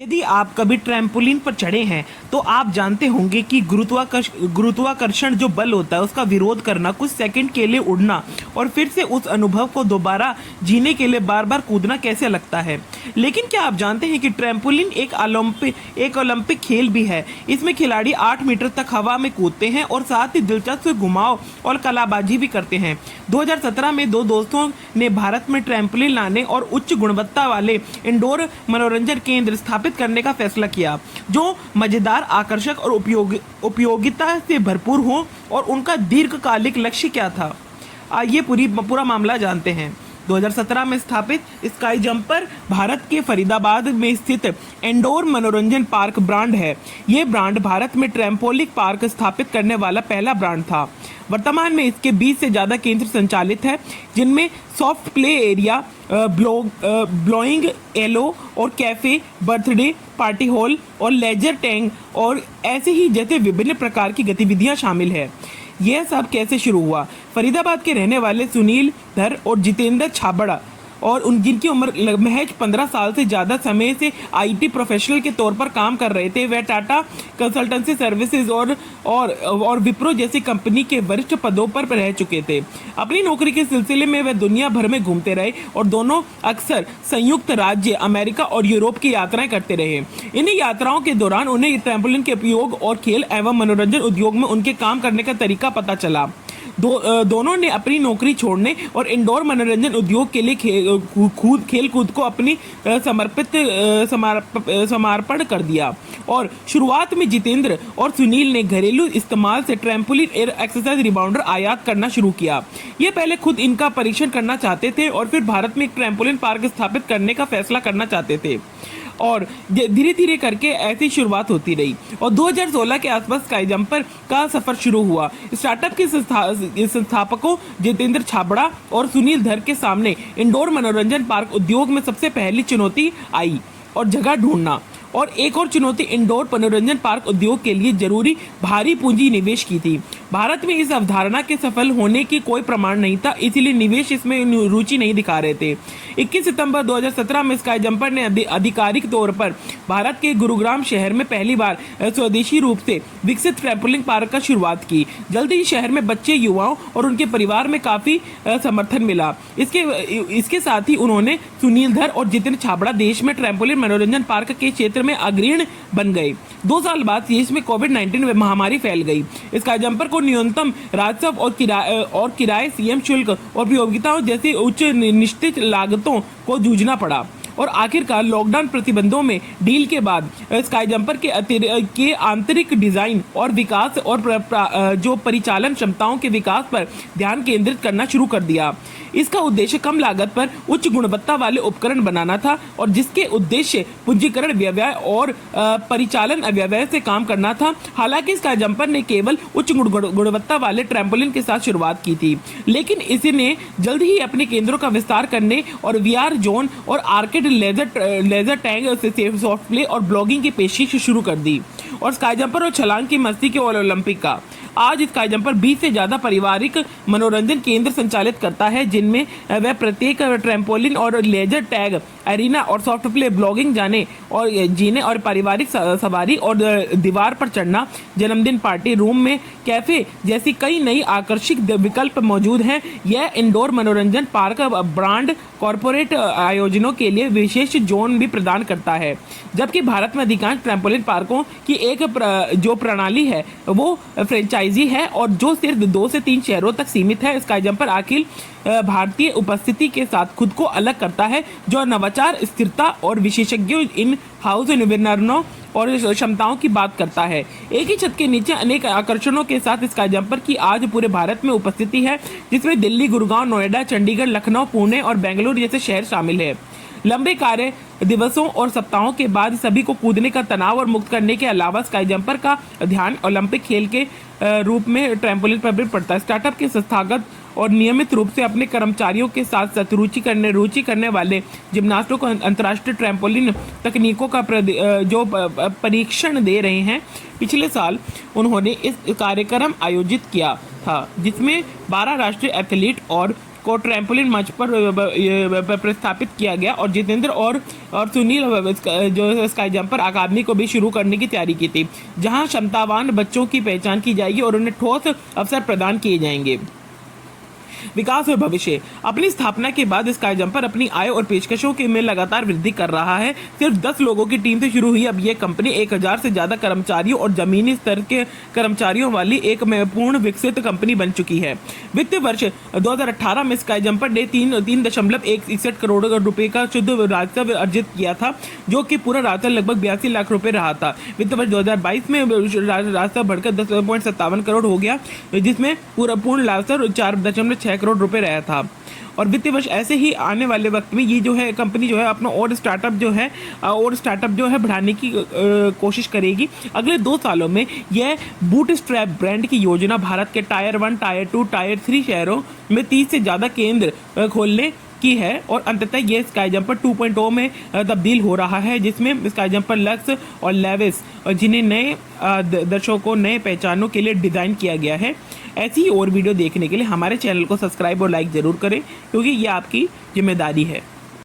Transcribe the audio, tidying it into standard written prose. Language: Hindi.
यदि आप कभी ट्रैम्पोलिन पर चढ़े हैं तो आप जानते होंगे कि गुरुत्वाकर्षण जो बल होता है उसका विरोध करना, कुछ सेकंड के लिए उड़ना और फिर से उस अनुभव को दोबारा जीने के लिए बार बार कूदना कैसे लगता है। लेकिन क्या आप जानते हैं कि ट्रैम्पोलिन एक ओलंपिक खेल भी है। इसमें खिलाड़ी 8 मीटर तक हवा में कूदते हैं और साथ ही दिलचस्प घुमाव और कलाबाजी भी करते हैं। 2017 में दो दोस्तों ने भारत में ट्रैम्पोलिन लाने और उच्च गुणवत्ता वाले इंडोर मनोरंजन केंद्र स्थापित करने का फैसला किया जो मजेदार, आकर्षक और उपयोगिता से भरपूर हो। और उनका दीर्घकालिक लक्ष्य क्या था, आइए पूरा मामला जानते हैं। 2017 में स्थापित स्काई जंपर भारत के फरीदाबाद में स्थित इंडोर मनोरंजन पार्क ब्रांड है। ये ब्रांड भारत में ट्रैम्पोलिन पार्क स्थापित करने वाला पहला ब्रांड था। वर्तमान में इसके 20 से ज़्यादा केंद्र संचालित है, जिनमें soft play area, bowling alley और कैफे, बर्थडे पार्टी हॉल और लेजर टैंक और ऐसे ही जैसे विभिन्न प्रकार की गतिविधियां शामिल है। यह सब कैसे शुरू हुआ? फरीदाबाद के रहने वाले सुनील धर और जितेंद्र छाबड़ा और जिनकी उम्र महज 15 साल से ज़्यादा समय से आईटी प्रोफेशनल के तौर पर काम कर रहे थे। वह टाटा कंसल्टेंसी सर्विसेज और विप्रो जैसी कंपनी के वरिष्ठ पदों पर रह चुके थे। अपनी नौकरी के सिलसिले में वह दुनिया भर में घूमते रहे और दोनों अक्सर संयुक्त राज्य अमेरिका और यूरोप की यात्राएं करते रहे। इन यात्राओं के दौरान उन्हें ट्रैम्पोलिन के उपयोग और खेल एवं मनोरंजन उद्योग में उनके काम करने का तरीका पता चला। दोनों ने अपनी नौकरी छोड़ने और इंडोर मनोरंजन उद्योग के लिए खेल कूद को अपनी समर्पण कर दिया। और शुरुआत में जितेंद्र और सुनील ने घरेलू इस्तेमाल से ट्रैम्पोलिन एयर एक्सरसाइज रिबाउंडर आयात करना शुरू किया। ये पहले खुद इनका परीक्षण करना चाहते थे और फिर भारत में एक ट्रैम्पोलिन पार्क स्थापित करने का फैसला करना चाहते थे और धीरे धीरे करके ऐसी शुरुआत होती रही। और 2016 के आसपास स्काई जंपर का सफर शुरू हुआ। स्टार्टअप के संस्थापकों जितेंद्र छाबड़ा और सुनील धर के सामने इंडोर मनोरंजन पार्क उद्योग में सबसे पहली चुनौती आई और जगह ढूंढना, और एक और चुनौती इंडोर मनोरंजन पार्क उद्योग के लिए जरूरी भारी पूंजी निवेश की थी। भारत में इस अवधारणा के सफल होने की कोई प्रमाण नहीं था, इसीलिए निवेश इसमें रुचि नहीं दिखा रहे थे। 21 सितंबर 2017 में स्काई जंपर ने आधिकारिक तौर पर भारत के गुरुग्राम शहर में पहली बार स्वदेशी रूप से विकसित ट्रैम्पोलिन पार्क का शुरुआत की। जल्दी ही शहर में बच्चे, युवाओं और उनके परिवार में काफी समर्थन मिला। इसके साथ ही उन्होंने सुनील धर और जितेंद्र छाबड़ा देश में ट्रैम्पोलिन मनोरंजन पार्क के क्षेत्र में अग्रणी बन गए। 2 साल बाद देश में कोविड-19 महामारी फैल गई। स्काई जंपर को न्यूनतम राजस्व और किराए, सीएम शुल्क और उपयोगिताओं जैसी उच्च निश्चित लागतों को जूझना पड़ा और आखिरकार लॉकडाउन प्रतिबंधों में डील के बाद स्काई जंपर के आंतरिक डिजाइन और विकास और जो परिचालन क्षमताओं के विकास पर ध्यान केंद्रित करना शुरू कर दिया। इसका उद्देश्य कम लागत पर उच्च गुणवत्ता वाले उपकरण बनाना था और जिसके उद्देश्य पूंजीकरण व्यय और परिचालन व्यय से काम करना था। हालांकि स्काई जंपर ने केवल उच्च गुणवत्ता वाले ट्रैम्पोलिन के साथ शुरुआत की थी, लेकिन इसने जल्द ही अपने केंद्रों का विस्तार करने और वीआर जोन और आर्केड लेजर टैंक से सॉफ्ट प्ले और ब्लॉगिंग की पेशकश शुरू कर दी। और स्काई जंपर और छलांग की मस्ती के ओलंपिक का आज स्काई जंपर 20 से ज्यादा पारिवारिक मनोरंजन केंद्र संचालित करता है, जिनमें वह प्रत्येक ट्रैम्पोलिन और लेजर टैग एरिना और सॉफ्ट प्ले, ब्लॉगिंग, जाने और जीने और पारिवारिक सवारी और दीवार पर चढ़ना, जन्मदिन पार्टी, रूम में कैफे जैसी कई नई आकर्षक विकल्प मौजूद हैं। यह इंडोर मनोरंजन पार्क ब्रांड कॉरपोरेट आयोजनों के लिए विशेष जोन भी प्रदान करता है, जबकि भारत में अधिकांश ट्रैम्पोलिन पार्कों की एक जो प्रणाली है वो फ्रेंचाइजी है और जो सिर्फ 2 से 3 शहरों तक सीमित है। स्काई जंपर अखिल भारतीय उपस्थिति के साथ खुद को अलग करता है, जो नवाचार, स्थिरता और विशेषज्ञों इन हाउस विवरणों और क्षमताओं की बात करता है। एक ही छत के नीचे अनेक आकर्षणों के साथ स्काई जंपर की आज पूरे भारत में उपस्थिति है, जिसमें दिल्ली, गुड़गांव, नोएडा, चंडीगढ़, लखनऊ, पुणे और बेंगलुरु जैसे शहर शामिल है। लंबे कार्य दिवसों और सप्ताहों के बाद सभी को कूदने का तनाव और मुक्त करने के अलावा स्काई जंपर का ध्यान ओलंपिक खेल के रूप में ट्रैम्पोलिन पर भी पड़ता है। स्टार्टअप के संस्थागत और नियमित रूप से अपने कर्मचारियों के साथ रुचि करने वाले जिम्नास्टों को अंतर्राष्ट्रीय ट्रैम्पोलिन तकनीकों का जो परीक्षण दे रहे हैं। पिछले साल उन्होंने इस कार्यक्रम आयोजित किया था, जिसमें 12 राष्ट्रीय एथलीट और को ट्रैम्पोलिन मंच पर प्रस्थापित किया गया और जितेंद्र और सुनील जो स्काई जंपर अकादमी को भी शुरू करने की तैयारी की थी, जहां क्षमतावान बच्चों की पहचान की जाएगी और उन्हें ठोस अवसर प्रदान किए जाएंगे। विकास और भविष्य। अपनी स्थापना के बाद स्काई जंपर अपनी आय और पेशकशों के में लगातार वृद्धि कर रहा है। सिर्फ 10 लोगों की टीम से शुरू हुई अब यह कंपनी 1000 से ज्यादा कर्मचारियों और जमीनी स्तर के कर्मचारियों वाली एक पूर्ण विकसित कंपनी बन चुकी है। वित्तीय वर्ष 2018 में स्काई जंपर ने 3.61 करोड़ रुपए का शुद्ध राजस्व अर्जित किया था, जो कि पूरा राजस्व लगभग 82 लाख रुपए रहा था। वित्तीय वर्ष 2022 में राजस्व बढ़कर 10.57 करोड़ हो गया, जिसमें पूर्ण राजस्व 4.6 करोड़ रुपए रहा था। और वित्तीय वर्ष ऐसे ही आने वाले वक्त में ये जो है कंपनी जो है अपना और स्टार्टअप जो है बढ़ाने की कोशिश करेगी। अगले 2 सालों में यह बूटस्ट्रैप ब्रांड की योजना भारत के टायर 1, टायर 2, टायर 3 शहरों में 30 से ज़्यादा केंद्र खोलने की है और अंततः यह स्काई जंपर 2.0 में तब्दील हो रहा है, जिसमें स्काई जंपर लक्स और लेविस और जिन्हें नए दर्शकों नए पहचानों के लिए डिज़ाइन किया गया है। ऐसी ही और वीडियो देखने के लिए हमारे चैनल को सब्सक्राइब और लाइक ज़रूर करें, क्योंकि ये आपकी जिम्मेदारी है।